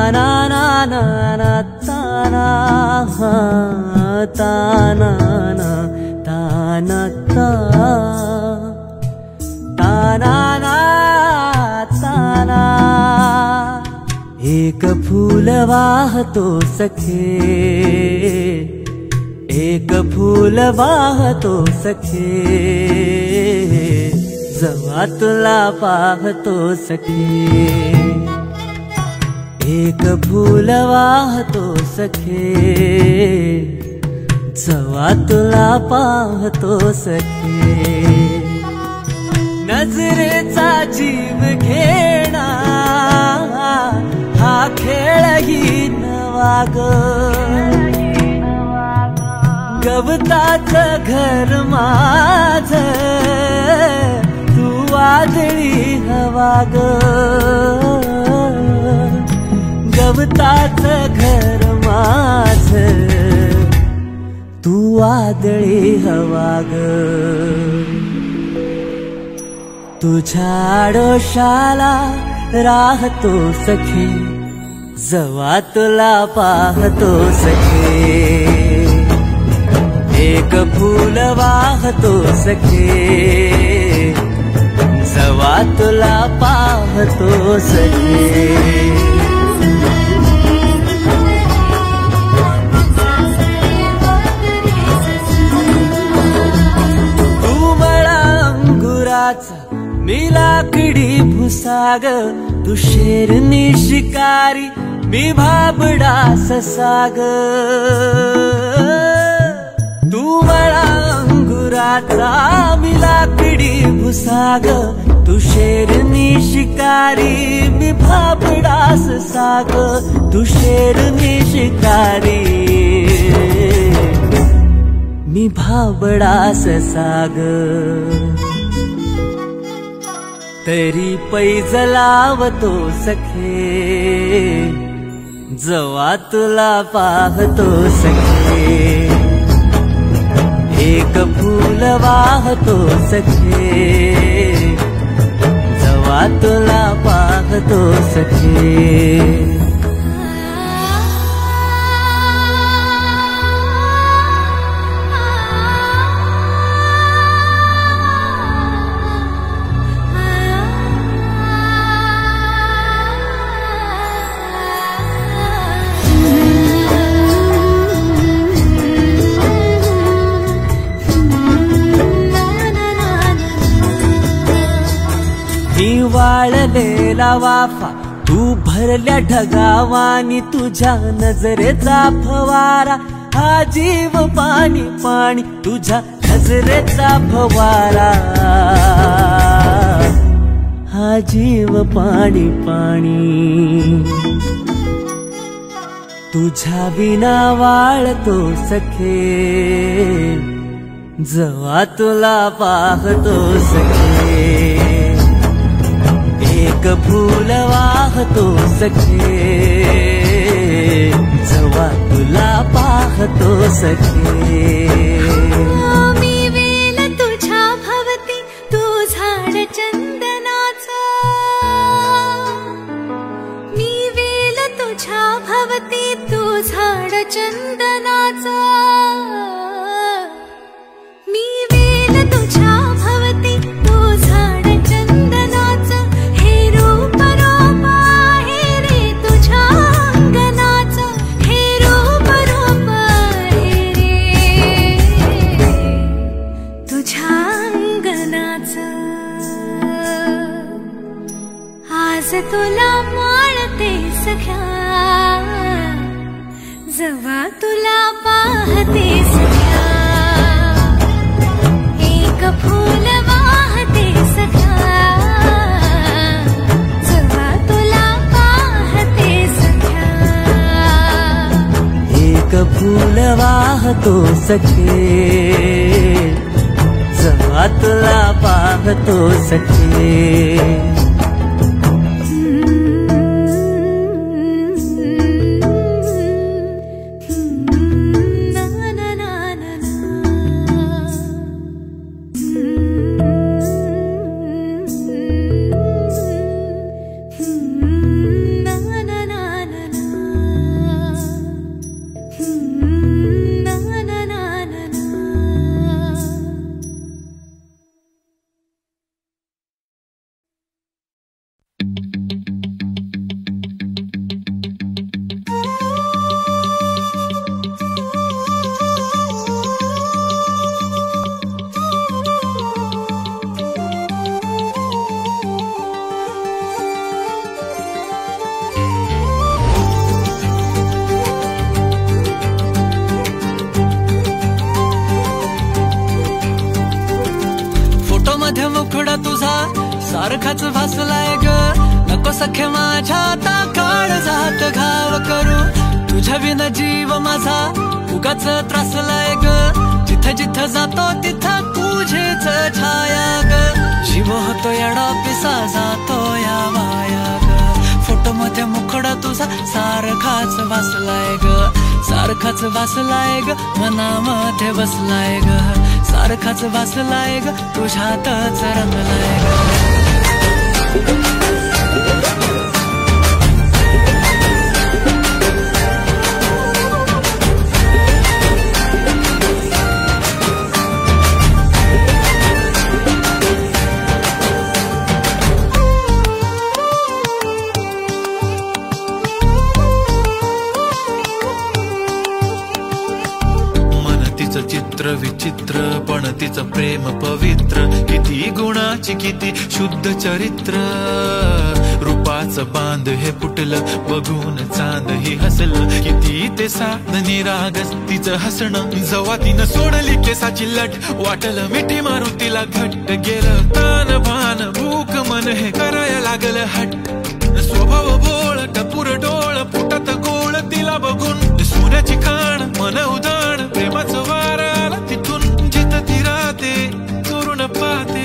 ताना ना ना ना ताना ताना ना ताना ताना ना ताना। एक फूल वाहतो सखे, एक फूल वाहतो सखे, जवा तुला पाहतो सखे। एक फूल वाहतो सखे, जवा तुला पाहतो सखे। नजरेचा जीव घेणा हा खेळही नवा ग, गवताचं घर माझं तू वादळी हवा ग, गवताचं घर माझं तू वादळी हवा ग। तुझ्या आडोशाला राहतो सखे, जवा तुला पाहतो सखे। एक फूल वाहतो सखे, जवा तुला पाहतो सखे। तू मला अंगुराचा मी लाकडी भुसाग, तू शेरनी शिकारी मी भाबडा ससाग। तू मला अंगुराचा मी लाकडी भुसाग, तू शेरनी शिकारी मी भाबडा ससाग। तू शेरनी शिकारी मी भाबडा ससाग। तरी पैज लावतो सखे, जवा तुला पाहतो सखे। एक फूल वाहतो सखे, जवा तुला पाहतो सखे। मी वाळलेला वाफा तू भरल्या ढगावानी, तुझ्या नजरेचा फवारा हा जीव पाणी पाणी, तुझ्या नजरेचा फवारा हा जीव पाणी पाणी। तुझ्या विना वाळतो सखे, जवा तुला पाहतो सखे। एक फूल वाहतो सखे, जवा तुला पाहतो सखे। मी वेल तुझ्या भवती तू झाड चंदनाचा, मी वेल तुझ्या भवती तू झाड चंदनाचा। मी वेल तुझ्या भवती तू झाड चंदनाचा, हे रूप रूप आहे रे तुझ्या अंगणाचं, हे रूप रूप आहे रे तुझ्या अंगणाचं। आज तुला माळते सख्या, जवा तुला पाहते सख्या। एक फूल वाहते सख्या, जवा तुला पाहते सख्या। एक फूल वाहतो सखे, जवा तुला पाहतो सखे। na na na na सारखाच भासलाय ग नको सखे माझ्या आता काळ जात घाव करू तुझ्या विना जीव माझा उगाच त्रासलाय ग जिथं जिथं जातो तिथं तुझीच छाया ग जीव होतो येडा पिसा जातो या माया ग फोटो मध्ये मुखडा तुझा सारखाच भासलाय ग सारखाच भासलाय ग मनामध्ये बसलाय ग सारखाच भासलाय ग तुझ्यातच रंगलाय ग चित्र विचित्र पण तिचं प्रेम पवित्र किती गुणाची किती शुद्ध चरित्र रूपाचं बांध हे फुटलं बघून चांद ही हसलं किती ते साध निरागस तिचं हसणं जवा तिनं सोडली केसाची लट वाटलं मिठी मारून तिला घट्ट गेलं तान भान भूक मन हे करायला लागलं हट्ट स्वभाव भोळ टपूर डोळ फुटत गोळ तिला बघून सोन्याची खाण मन उदाण प्रेमाचं वार आला तिथून जिथं ती राहते चोरून पाहते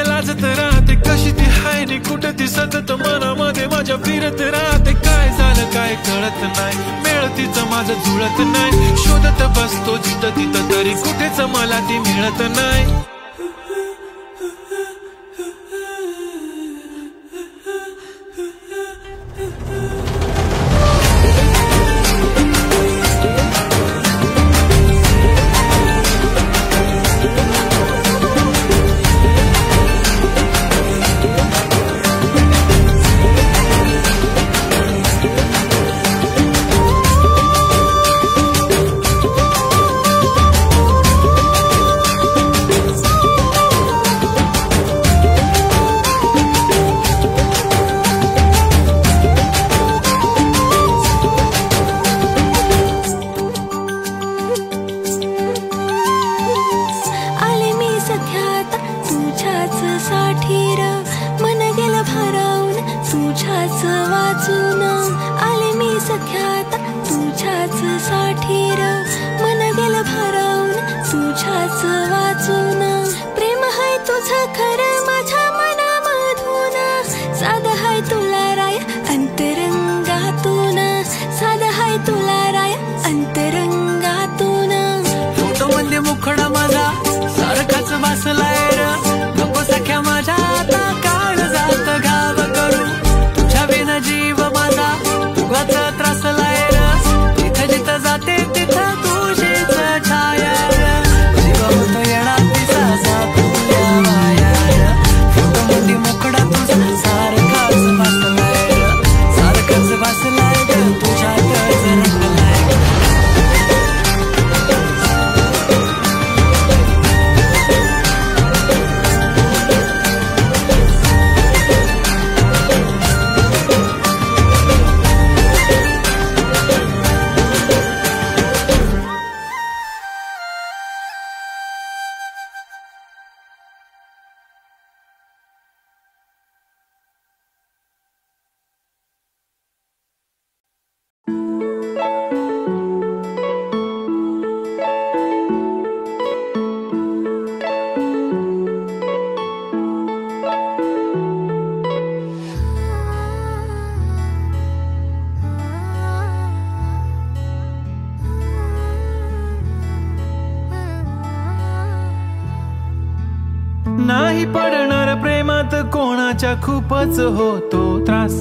लाजत राहते कशी ती हाय नी कुठं ती सतत मनामध्ये माझ्या फिरत राहते काय झालं काय कळत नाही मेळ तिचं माझं जुळत नाही शोधत बसतो जिथं तिथं तरी कुठेच मला ती मिळत नाही नाही पडणार प्रेमात कोणाच्या खूपच होतो त्रास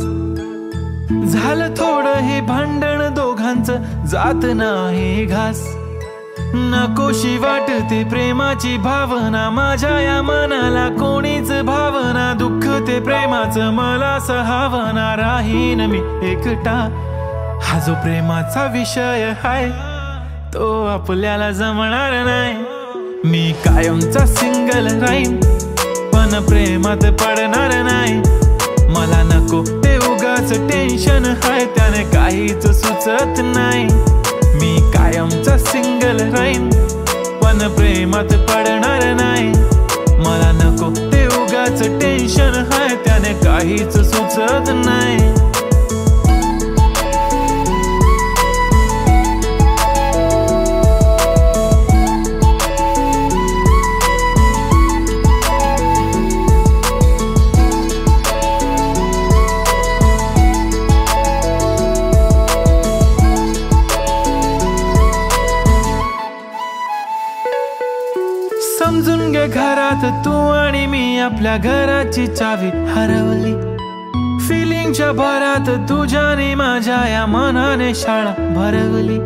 झालं थोडं हे भांडण दोघांचं जात नाही घास नकोशी वाटते प्रेमाची भावना माझ्या या मनाला कोणीच भावना दुःख ते प्रेमाचं मला सहावना राहीन मी एकटा हा जो प्रेमाचा विषय हाय तो आपल्याला जमणार नाही मी कायमचा सिंगल राहीन पण प्रेमात पडणार नाही मला नको ते उगाच टेन्शन हाय त्याने काहीच सुचत नाही मी कायमचा सिंगल राहीन पण प्रेमात पडणार नाही मला नको ते उगाच टेन्शन हाय काहीच सुचत नाही. समजून घे घरात तू आणि मी आपल्या घराची चावी हरवली. फिलिंगच्या भरात तुझ्याने माझ्या या मनाने शाळा भरवली.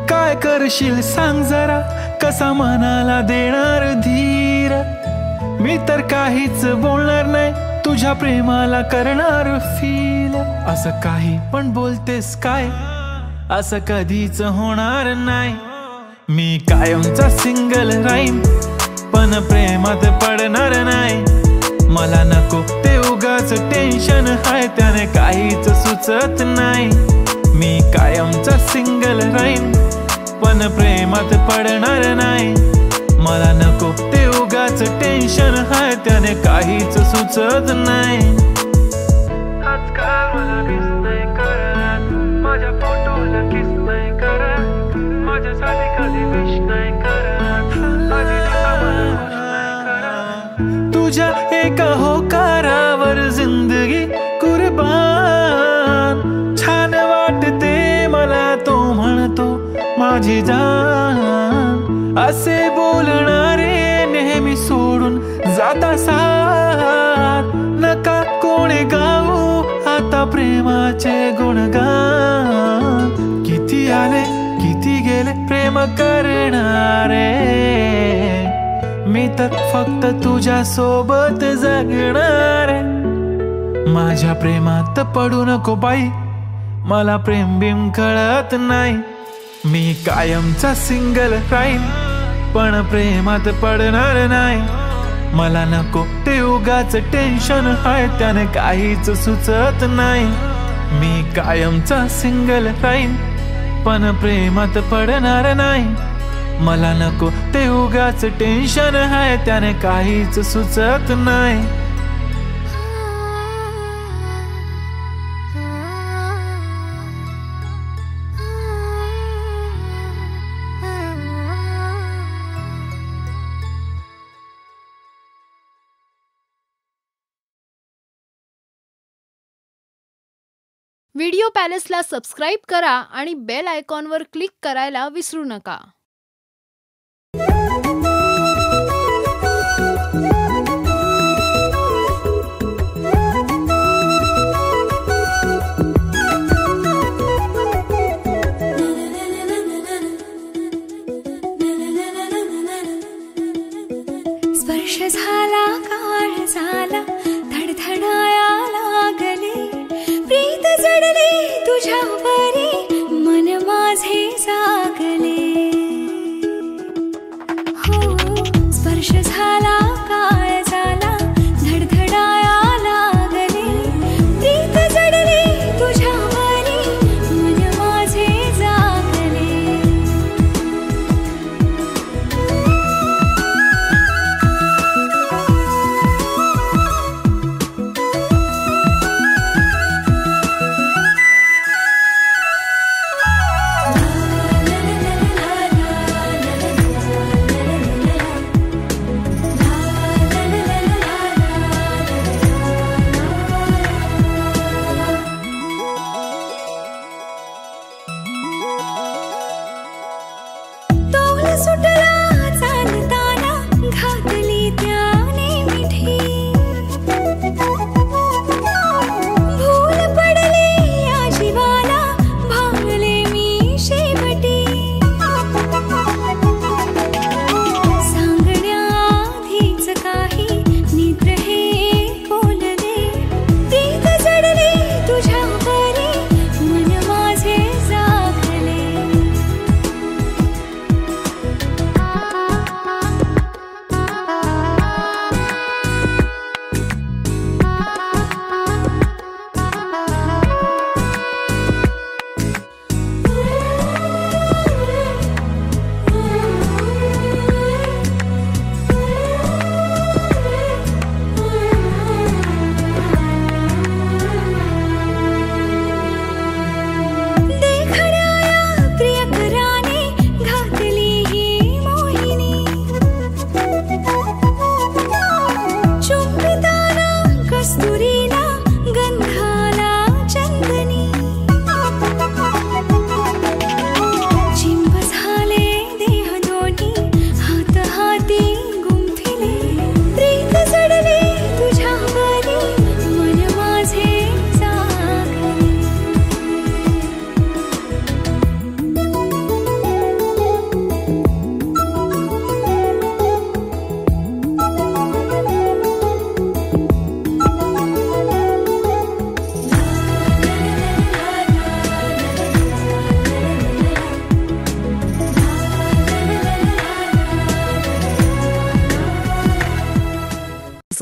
काय करशील सांग जरा, कसा मनाला देणार धीर. मी तर काहीच बोलणार नाही, तुझ्या प्रेमाला करणार फील. असं काही पण बोलतेस काय, असं कधीच होणार नाही. मी कायमचा सिंगल राहीन, पण प्रेमात पडणार नाही. मला नको ते उगाच टेन्शन आहे, त्याने काहीच सुचत नाही. मी कायमचा सिंगल राहीन, पण प्रेमात पडणार नाही. मला नको ते उगाच टेन्शन आहे, त्याने काहीच सुचत नाही. आजकाल मला किस नाही करत, माझ्या फोटोला किस नाही करत, माझ्यासाठी कधी विश नाही करत, तुझ्या एका होकारावर जिंदगी कुर्बान. छान वाटते मला तो म्हणतो माझी जान. असे बोलणारे नेहमी सोडून जाता साथ. नका कोणी गाऊ आता प्रेमाचे गुणगान. किती आले किती गेले प्रेम करणारे, मी तर फक्त तुझ्या सोबत जगणार. माझ्या प्रेमात पडू नको बाई, मला प्रेम बिम कळत नाही. मी कायमचा सिंगल राहीन, पण प्रेमात पडणार नाही. मला नको ते उगाच टेन्शन आहे, त्याने काहीच सुचत नाही. मी कायमचा सिंगल राहीन, पण प्रेमात पडणार नाही. मला नको ते उगाच टेन्शन आहे, त्याने काहीच सुचत नाही. व्हिडिओ पॅलेसला सबस्क्राईब करा आणि बेल आयकॉनवर क्लिक करायला विसरू नका. स्पर्श झाला काळ झाला धडधडाया लागले प्रीत जडले तुझ्यावरी मन माझे जागले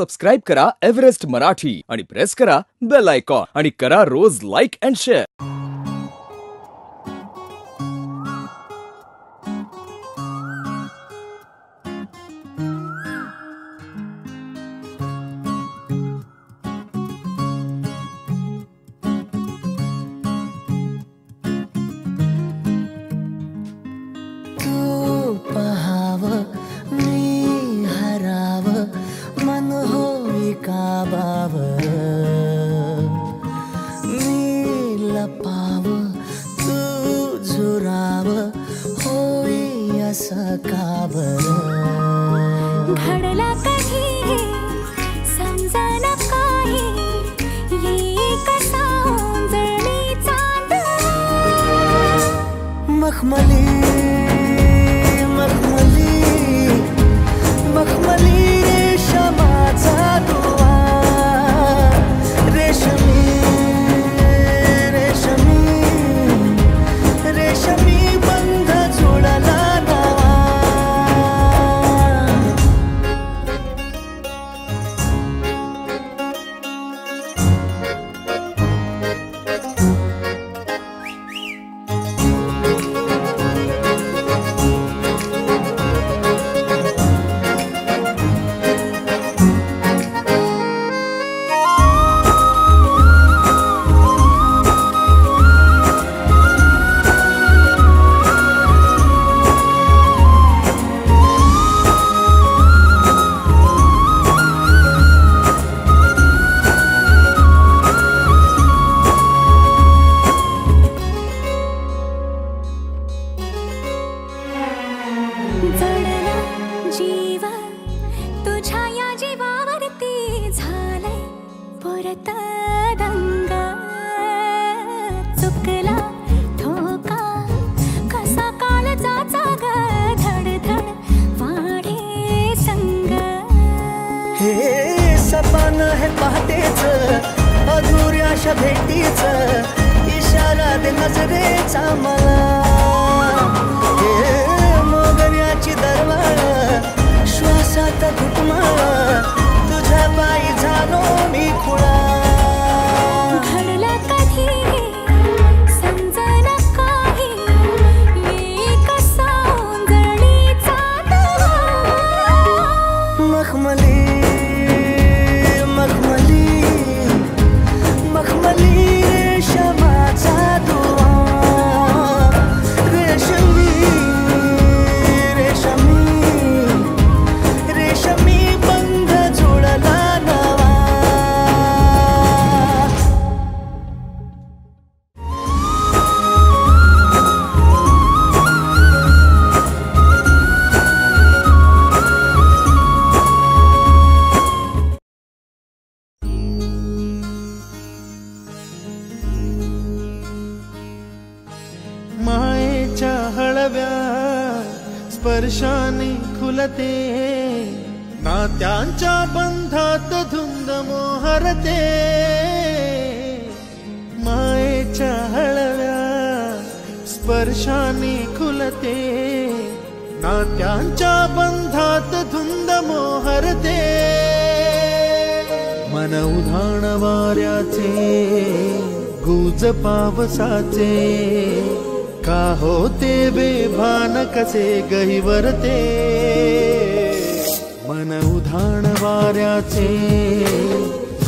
सबस्क्राईब करा एव्हरेस्ट मराठी आणि प्रेस करा बेल आयकॉन आणि करा रोज लाईक अँड शेअर. घडला कधी समजना काही ये कसा ओंजळी चांद मखमली मखमली मखमली रेशमाचा दुवा रेशमी रेशमी रेशमी बंध जुळला जीव तुझ्या या जीवावरती झालंय परत दंग चुकला ठोका कसा काळजाचा ग धडधड वाढे संग हे सपन हे पहाटेच अधुऱ्याशा भेटीच इशारा दे नजरेचा मला मोगऱ्याची दरवाळ श्वासात घुटमाळ तुझ्या पायी झालो मी खुळा घडला कधी समजना काही ये कसा ओंजळीचा मखमली मखमली मखमली रेशमाचा दुवा रेशमी मायेच्या हळव्या स्पर्शाने खुलते नात्यांच्या बंधात धुंद मोहरते मायेच्या हळव्या स्पर्शाने खुलते नात्यांच्या बंधात धुंद मोहरते मन उधाण वाऱ्याचे गुज पावसाचे का होते बेभान कसे गहिवरते मन उधाण वाऱ्याचे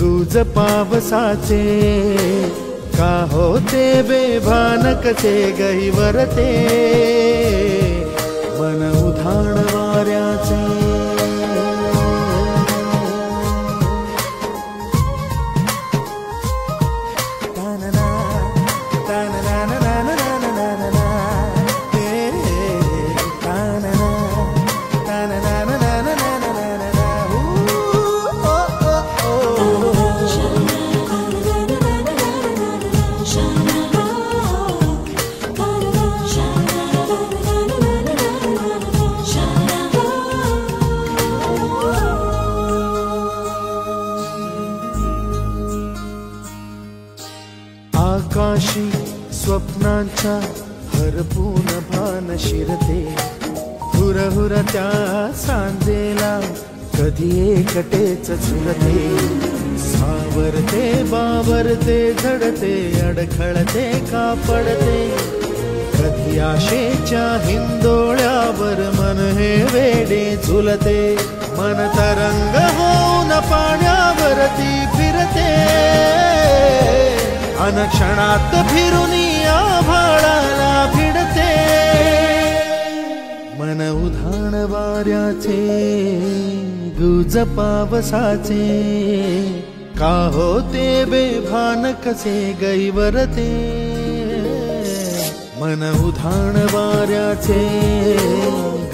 गुज पावसाचे का होते बेभान कसे गहिवरते मन उधाण वाऱ्याचे आकाशी स्वप्नांच्या हरपून भान शिरते हुरहुर त्या सांजेला कधी एकटेच झुलते, सावरते बावरते झडते, अडखळते का पडते, कधी आशेच्या हिंदोळ्यावर मन हे वेडे झुलते, मन तरंग होऊन पाण्यावरती फिरते, अनक्षणात फिरून आभाळाला भिडते, मन उधाण वाऱ्याचे गुज पावसाचे, का होते बेभान कसे गैवरते, मन उधाण वाऱ्याचे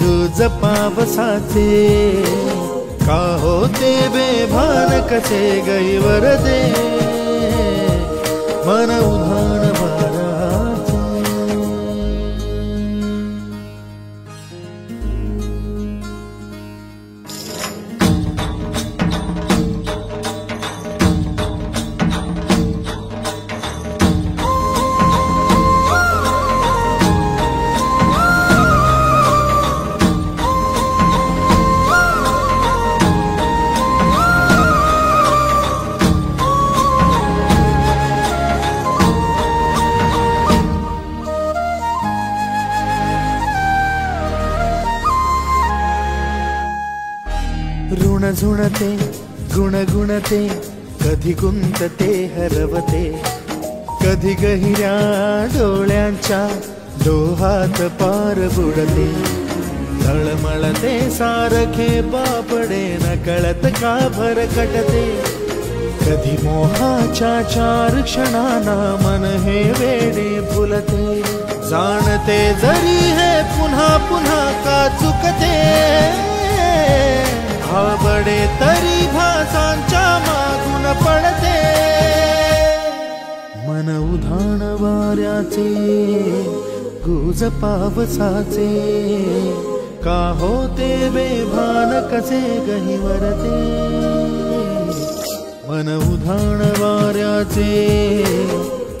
गुज पावसाचे, का होते बेभान कसे गैवरते, मन उधाण वाऱ्याचे. ऋण झुणते गुणगुणते, कधी गुंतते हरवते, कधी गहिऱ्या डोळ्यांच्या डोहात पार बुडते, तळमळते सारखे बापडे नकळत का भरकटते, कधी मोहाच्या चार क्षणांना मन हे वेडे फुलते, जाणते जरी हे पुन्हा पुन्हा का चुकते, आवडे तरी भासांच्या मागून पडते, मन उधाण वाऱ्याचे गुज पावसाचे, का होते बेभान कसे गहिवरते, मन उधाण वाऱ्याचे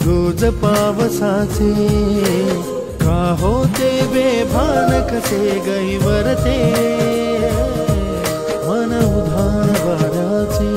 गुज पावसाचे, का होते बेभान कसे गहिवरते, मन उधाण वाऱ्याचे.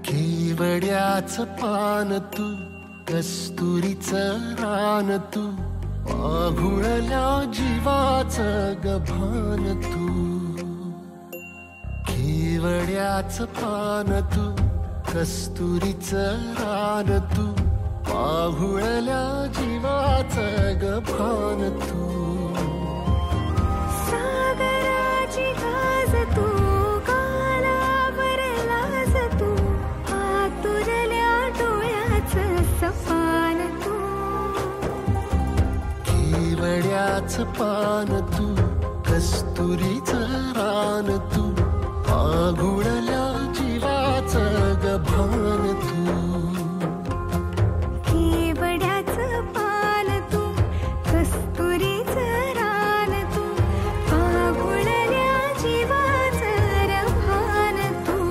केवड्याचं पान तू, कस्तुरीचं रान तू, आघुळल्या जीवाचं गभान तू, केवड्याचं पान तू, कस्तुरीचं रान तू, आघुळल्या जीवाचं गभान तू, सागराची गाज तू, गालावर लाज तू, आतुरल्या डोळ्याचं सपान तू, केवड्याचं पान तू, कस्तुरीचं रान तू, आघुळल्या जीवाचं गभान तू, केवड्याचं पान तू, कस्तुरीचं रान तू, आघुळल्या जीवाचं रभान तू.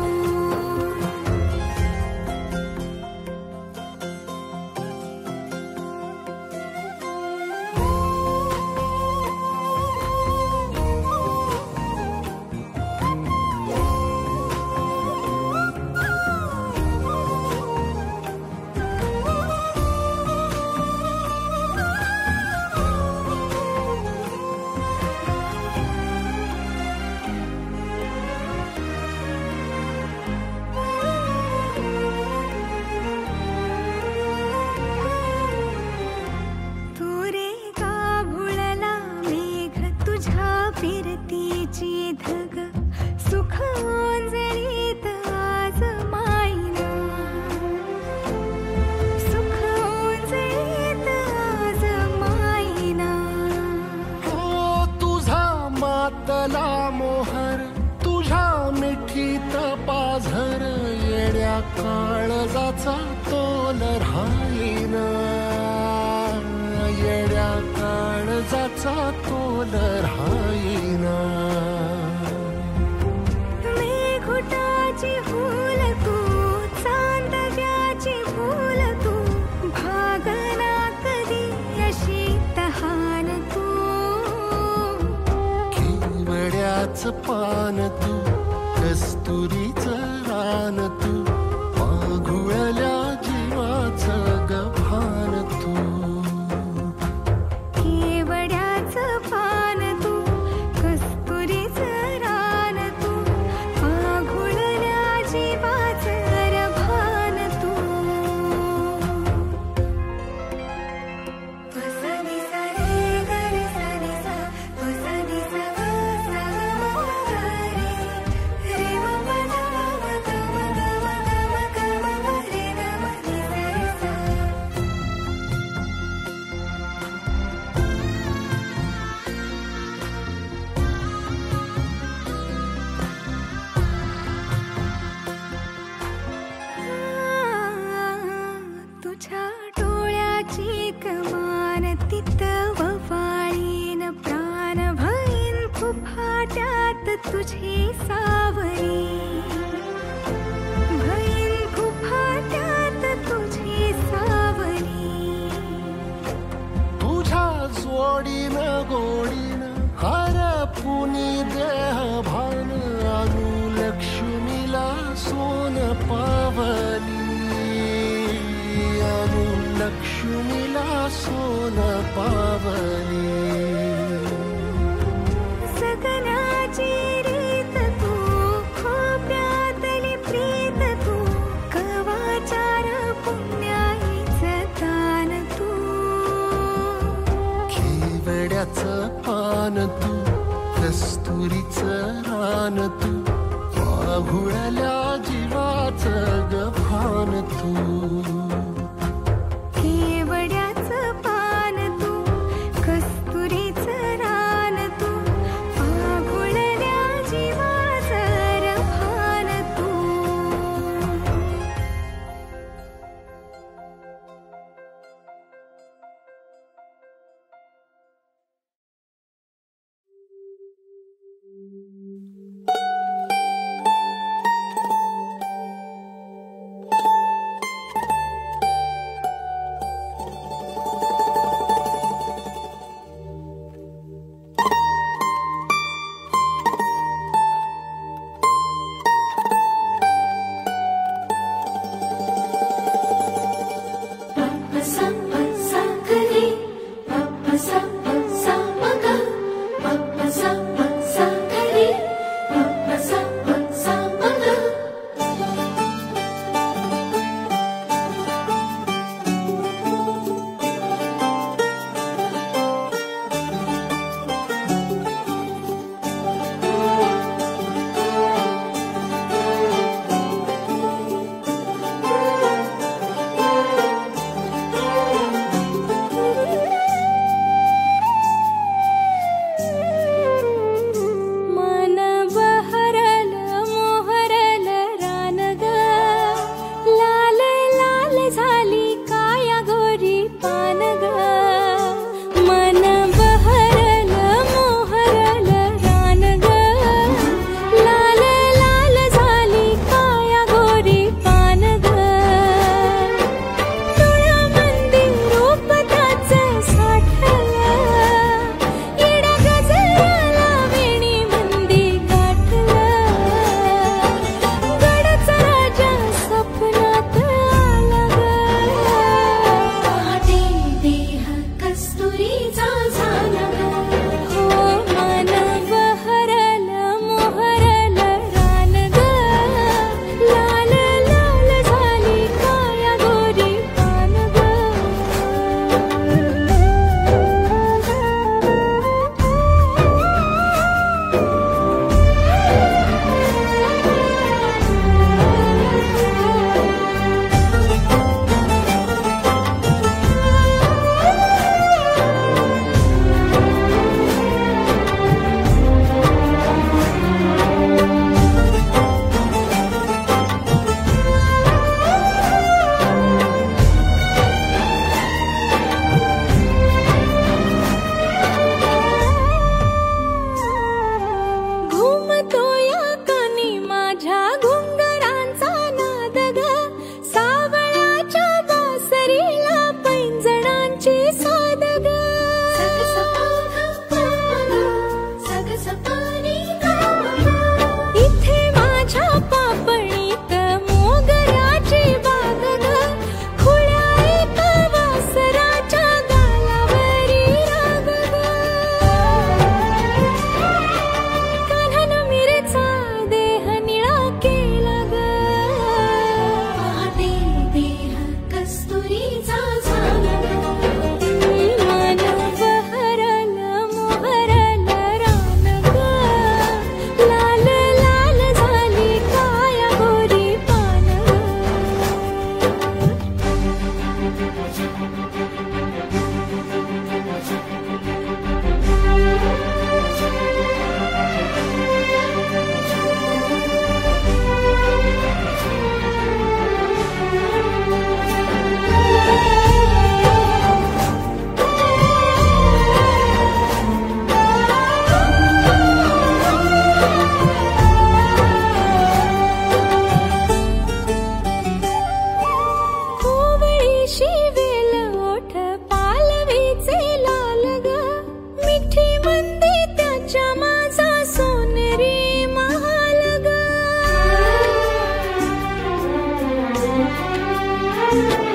काळजाचा तोल राहीना, येड्या काळजाचा तोल राहीना. मेघुटाची फूल तू, चांदव्याची फूल तू, भागना कधी अशी तहान तू. केवड्याच पान तू, कस्तुरीचं रान तू, माघुळल्या जीवाचं गभान तू. केवड्याचं पान तू, कस्तुरीचं रान तू, माघुळल्या जीवाचं रभान तू. सा नि सा रे ग रे सा नि सा, सा नि सा ग सा ग म ग रे, रे म प ध म ग म ग म ग म ग म ग रे ग म नि सा रे सा. तुझ्या डोळ्याची कमान तिथं ववाळीन, प्राण भईन फुफाट्यात तुझी सावली. भईन फुफाट्यात तुझी सावली. तुझ्या जोडीनं गोडीनं हरपुनी देह भान, अनुलक्ष्मीला सोन पावली. अनुलक्ष्मीला सोन पावली. सगनाची रीत तू, खोप्यातली प्रीत तू, कवाचार पुण्याईचं दान तू. केवड्याचं पान तू, कस्तुरीचं रान तू, माघुळल्या जीवाचं गभान तू. केवड्याचं पान तू, कस्तुरीचं रान तू, माघुळल्या जीवाचं रभान तू. Thank you.